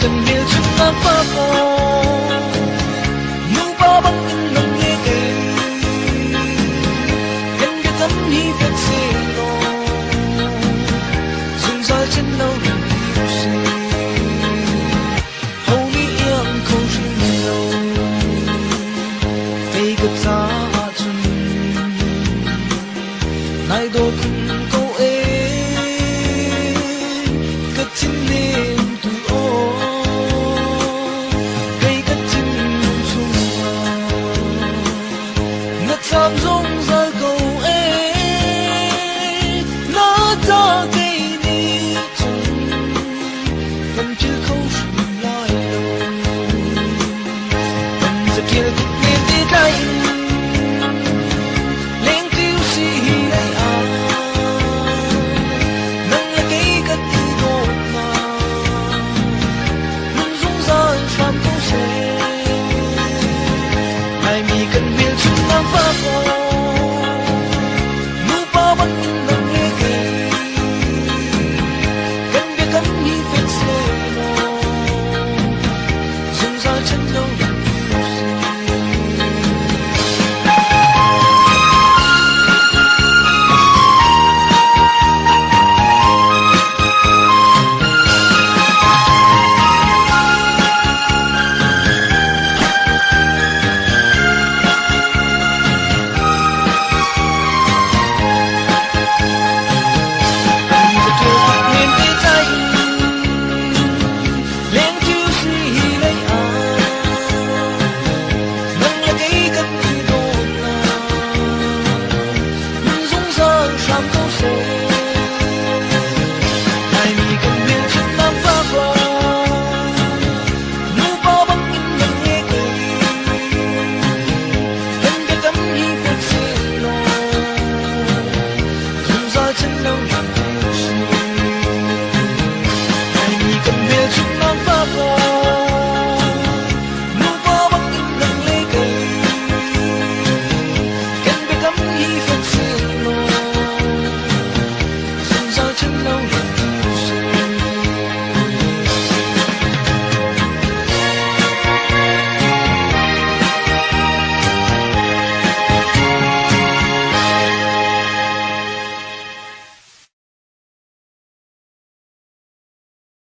cần điều chúng ta phá bỏ nụ bao băng in lòng nghe kề gần cái tấm hy vọng sẽ lo dùng dài trên lâu đừng yêu gì hầu như em không riêng lâu tay gặp giá chân nay đôi cùng câu ấy cất chính niềm từ ô gây cất chính chung ngất sam rung rơi câu ấy nó ta